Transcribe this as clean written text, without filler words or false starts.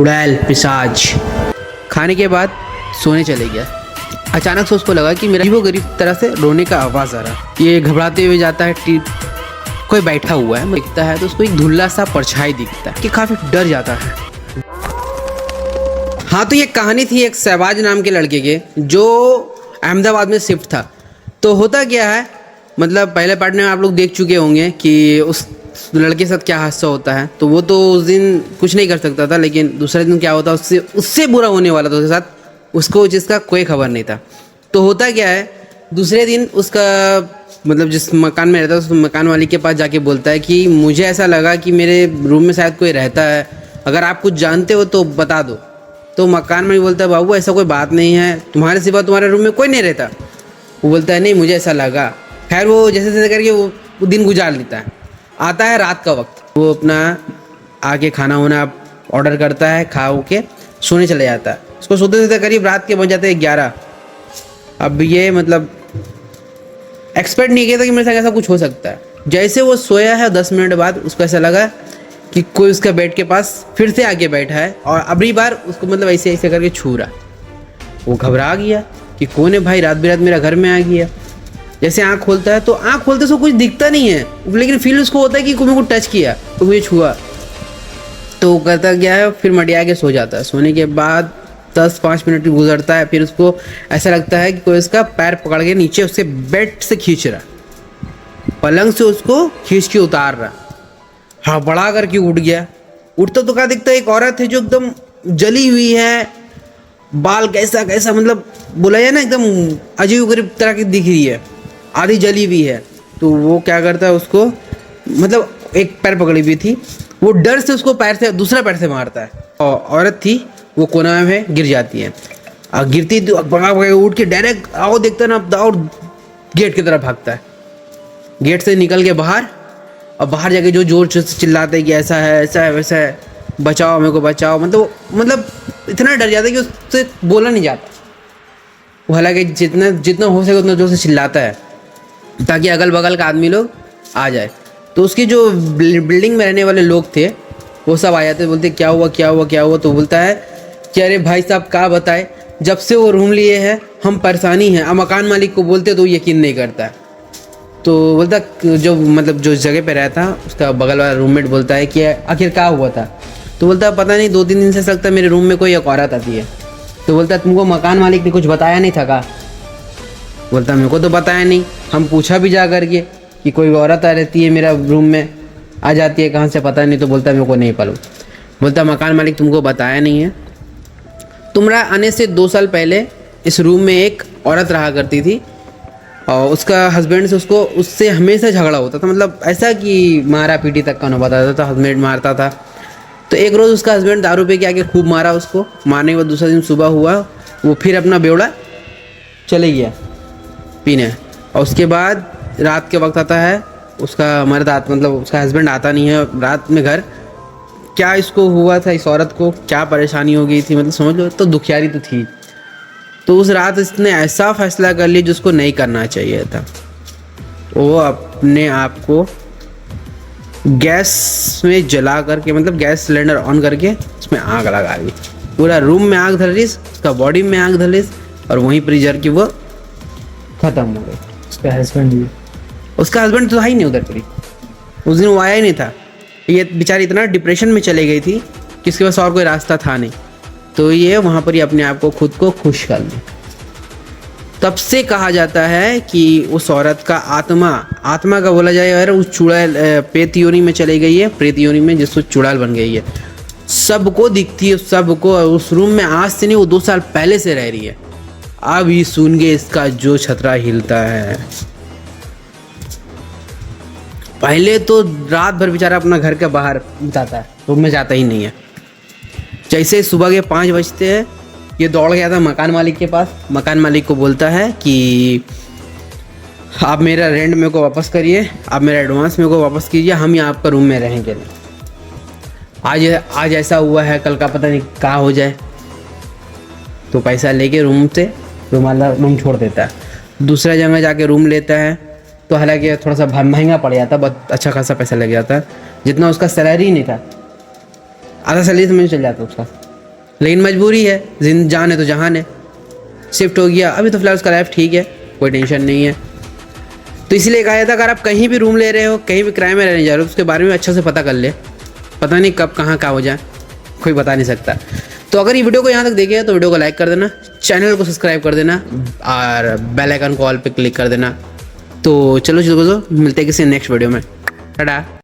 उड़ैल पिशाच। खाने के बाद सोने चले गया। अचानक से उसको लगा कि मेरा अजीबो गरीब तरह से रोने का आवाज़ आ रहा। ये घबराते हुए जाता है, कोई बैठा हुआ है, दिखता है तो उसको एक धुल्ला सा परछाई दिखता है कि काफ़ी डर जाता है। हाँ, तो ये कहानी थी एक शहबाज नाम के लड़के के जो अहमदाबाद में शिफ्ट था। तो होता क्या है, मतलब पहले पार्ट में आप लोग देख चुके होंगे कि उस लड़के के साथ क्या हादसा होता है। तो वो तो उस दिन कुछ नहीं कर सकता था, लेकिन दूसरे दिन क्या होता उससे बुरा होने वाला था उसके साथ, उसको जिसका कोई खबर नहीं था। तो होता क्या है, दूसरे दिन उसका मतलब जिस मकान में रहता है उस मकान वाली के पास जाके बोलता है कि मुझे ऐसा लगा कि मेरे रूम में शायद कोई रहता है, अगर आप कुछ जानते हो तो बता दो। तो मकान में बोलता है बाबू ऐसा कोई बात नहीं है, तुम्हारे सिवा तुम्हारे रूम में कोई नहीं रहता। वो बोलता है नहीं मुझे ऐसा लगा। खैर वो जैसे तैसे करके वो दिन गुजार लेता है। आता है रात का वक्त, वो अपना आके खाना वाना ऑर्डर करता है, खा के सोने चले जाता है। उसको सोते सोते करीब रात के बज जाते हैं 11। अब ये मतलब एक्सपेक्ट नहीं किया था कि मेरे साथ ऐसा कुछ हो सकता है। जैसे वो सोया है 10 मिनट बाद उसको ऐसा लगा कि कोई उसका बेड के पास फिर से आके बैठा है और अगली बार उसको मतलब ऐसे ऐसे करके छू रहा। वो घबरा गया कि कौन है भाई, रात बिरात मेरा घर में आ गया। जैसे आँख खोलता है तो आँख खोलते उसको कुछ दिखता नहीं है, लेकिन फील उसको होता है कि कोई मेरे को टच किया, कोई मुझे छुआ। तो वो करता क्या है, फिर मटिया के सो जाता है। सोने के बाद 10-5 मिनट गुजरता है, फिर उसको ऐसा लगता है कि कोई उसका पैर पकड़ के नीचे उससे बेड से खींच रहा, पलंग से उसको खींच के उतार रहा। हाँ, बड़ा करके उठ गया। उठता तो क्या दिखता है, एक औरत है जो एकदम जली हुई है, बाल कैसा कैसा मतलब बोला जाए ना एकदम अजीब गरीब तरह की दिख रही है, आधी जली हुई है। तो वो क्या करता है, उसको मतलब एक पैर पकड़ी हुई थी, वो डर से उसको पैर से दूसरा पैर से मारता है। और औरत थी वो कोना में गिर जाती है। और गिरती तो भगा भगा उठ के डायरेक्ट आओ देखता ना और गेट की तरफ भागता है। गेट से निकल के बाहर, और बाहर जाके जो जोर से चिल्लाते हैं कि ऐसा है वैसा है, बचाओ मेरे को बचाओ। मतलब इतना डर जाता है कि उससे बोला नहीं जाता। वो हालांकि जितना हो सके उतना जोर से चिल्लाता है ताकि अगल बगल का आदमी लोग आ जाए। तो उसकी जो बिल्डिंग में रहने वाले लोग थे वो सब आ जाते, बोलते क्या हुआ क्या हुआ क्या हुआ। तो बोलता है कि अरे भाई साहब क्या बताए, जब से वो रूम लिए हैं हम परेशानी हैं। अब मकान मालिक को बोलते तो यकीन नहीं करता है। तो बोलता जो मतलब जो जगह पे रहता उसका बगल वाला रूममेट बोलता है कि आखिर क्या हुआ था। तो बोलता है पता नहीं 2-3 दिन से लगता है मेरे रूम में कोई एक औरत आती है। तो बोलता है तुमको मकान मालिक ने कुछ बताया नहीं था का? बोलता मेरे को तो बताया नहीं, हम पूछा भी जा करके कि कोई औरत आ रहती है मेरा रूम में, आ जाती है कहाँ से पता नहीं। तो बोलता मेरे को नहीं मालूम। बोलता मकान मालिक तुमको बताया नहीं है, तुम्हारा आने से 2 साल पहले इस रूम में एक औरत रहा करती थी और उसका हस्बैंड से उससे हमेशा झगड़ा होता था। मतलब ऐसा कि मारा पीटी तक का नौबत आता था, हस्बैंड मारता था। तो एक रोज़ उसका हस्बैंड दारू पे के आके खूब मारा उसको। मारने के बाद दूसरा दिन सुबह हुआ वो फिर अपना बेवड़ा चले गया पीने। और उसके बाद रात के वक्त आता है उसका मर्द मतलब उसका हस्बैंड आता नहीं है रात में घर। क्या इसको हुआ था, इस औरत को क्या परेशानी हो गई थी, मतलब समझ लो तो दुखियारी तो थी। तो उस रात इसने ऐसा फैसला कर लिया जिसको नहीं करना चाहिए था। वो अपने आप को गैस में जला करके मतलब गैस सिलेंडर ऑन करके उसमें आग लगा दी। पूरा रूम में आग धर ली, उसका बॉडी में आग धर ली और वहीं पर जल के वो खत्म हो गई। उसका हस्बैंड तो था ही नहीं उधर पर, उस दिन वो आया ही नहीं था। ये बेचारी इतना डिप्रेशन में चली गई थी कि उसके पास और कोई रास्ता था नहीं। तो ये वहाँ पर ही अपने आप को खुद को खुश कर ली। तब से कहा जाता है कि उस औरत का आत्मा का बोला जाए यार उस चुड़ैल प्रेत योनि में चली गई है, प्रेत योनि में जिसको चुड़ैल बन गई है। सबको दिखती है, सबको। उस रूम में आज से नहीं, वो 2 साल पहले से रह रही है। अब ही सुन के इसका जो छतरा हिलता है। पहले तो रात भर बेचारा अपना घर के बाहर बिताता है, रूम में जाता ही नहीं है। जैसे सुबह के 5 बजते हैं ये दौड़ गया था मकान मालिक के पास। मकान मालिक को बोलता है कि आप मेरा रेंट मेरे को वापस करिए, आप मेरा एडवांस मेरे को वापस कीजिए, हम यहाँ आपका रूम में रहेंगे। आज ऐसा हुआ है, कल का पता नहीं क्या हो जाए। तो पैसा लेके रूम से रूम छोड़ देता है। दूसरा जगह जाके रूम लेता है। तो हालांकि थोड़ा सा महंगा पड़ जाता, बहुत अच्छा खासा पैसा लग जाता, जितना उसका सैलरी नहीं था। आधा सैलरी तो मुझे चल जाता उसका। लेकिन मजबूरी है, जान है तो जहान है। शिफ्ट हो गया, अभी तो फिलहाल उसका लाइफ ठीक है, कोई टेंशन नहीं है। तो इसलिए कहा था अगर आप कहीं भी रूम ले रहे हो, कहीं भी किराए में रहने जा रहे हो, उसके बारे में अच्छा से पता कर ले। पता नहीं कब कहाँ क्या हो जाए, कोई बता नहीं सकता। तो अगर ये वीडियो को यहाँ तक देखे तो वीडियो को लाइक कर देना, चैनल को सब्सक्राइब कर देना और बेल आइकन को ऑल पे क्लिक कर देना। तो चलो मिलते हैं किसी नेक्स्ट वीडियो में। टाटा।